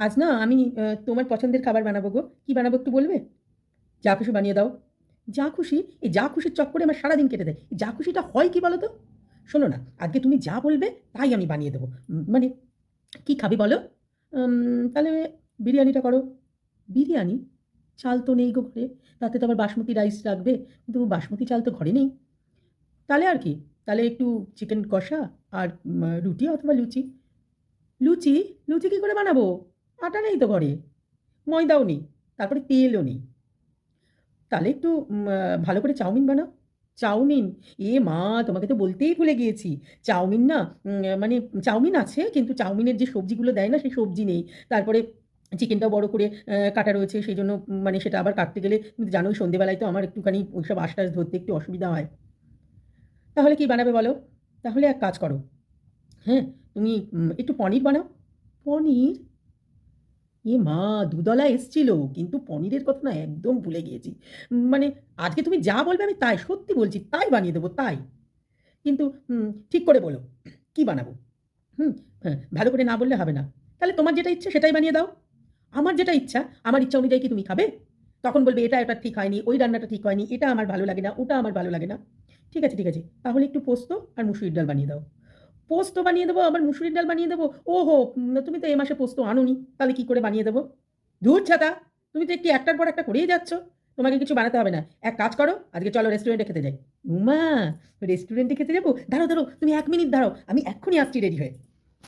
আজ না আমি তোমার পছন্দের খাবার বানাবো গো। কি বানাবো একটু বলবে? যা খুশি বানিয়ে দাও। যা খুশি? এই যা খুশির চক্করে আমার সারাদিন কেটে দেয়। এই যা খুশিটা হয় কি বলো তো? শোনো না, আজকে তুমি যা বলবে তাই আমি বানিয়ে দেবো। মানে কি খাবে বলো? তাহলে বিরিয়ানিটা করো। বিরিয়ানি? চাল তো নেই গো ঘরে। তাতে তো আবার বাসমতি রাইস লাগবে, কিন্তু বাসমতি চাল তো ঘরে নেই। তাহলে আর কি? তাহলে একটু চিকেন কষা আর রুটি অথবা লুচি। লুচি? লুচি কি করে বানাবো? আটা নেই তো ঘরে, ময়দাও নেই, তারপরে তেলও নেই। তাহলে একটু ভালো করে চাউমিন বানাও। চাউমিন? এ মা, তোমাকে তো বলতেই ভুলে গিয়েছি। চাউমিন না, মানে চাউমিন আছে কিন্তু চাউমিনের যে সবজিগুলো দেয় না সেই সবজি নেই। তারপরে চিকেনটাও বড় করে কাটা রয়েছে, সেই জন্য মানে সেটা আবার কাটতে গেলে তুমি তো জানোই সন্ধেবেলায় তো আমার একটুখানি ওইসব আঁশ টাশ ধরতে একটু অসুবিধা হয়। তাহলে কি বানাবে বলো? তাহলে এক কাজ করো, হ্যাঁ, তুমি একটু পনির বানাও। পনির? এ মা, দুধওয়ালা এসছিল কিন্তু পনিরের কথা না একদম ভুলে গিয়েছি। মানে আজকে তুমি যা বলবে আমি তাই, সত্যি বলছি, তাই বানিয়ে দেবো, তাই। কিন্তু ঠিক করে বলো, কি বানাবো? হুম। হ্যাঁ, ভালো করে না বললে হবে না। তাহলে তোমার যেটা ইচ্ছে সেটাই বানিয়ে দাও। আমার যেটা ইচ্ছা, আমার ইচ্ছা অনুযায়ী কি তুমি খাবে? তখন বলবে এটা এটা ঠিক হয়নি, ওই রান্নাটা ঠিক হয়নি, এটা আমার ভালো লাগে না, ওটা আমার ভালো লাগে না। ঠিক আছে, ঠিক আছে, তাহলে একটু পোস্ত আর মুসুরির ডাল বানিয়ে দাও। পোস্ত বানিয়ে দেবো আবার মুসুরির ডাল বানিয়ে দেবো? ওহো, তুমি তো এ মাসে পোস্ত আনোনি, তাহলে কি করে বানিয়ে দেবো? ধুর ছাতা, তুমি তো একটু একটার পর একটা করেই যাচ্ছ। তোমাকে কিছু বানাতে হবে না, এক কাজ করো, আজকে চলো রেস্টুরেন্টে খেতে যাই। উমা, রেস্টুরেন্টে খেতে যাবো? দাঁড়াও দাঁড়াও, তুমি 1 মিনিট দাঁড়াও, আমি এক্ষুনি আসছি রেডি হয়ে।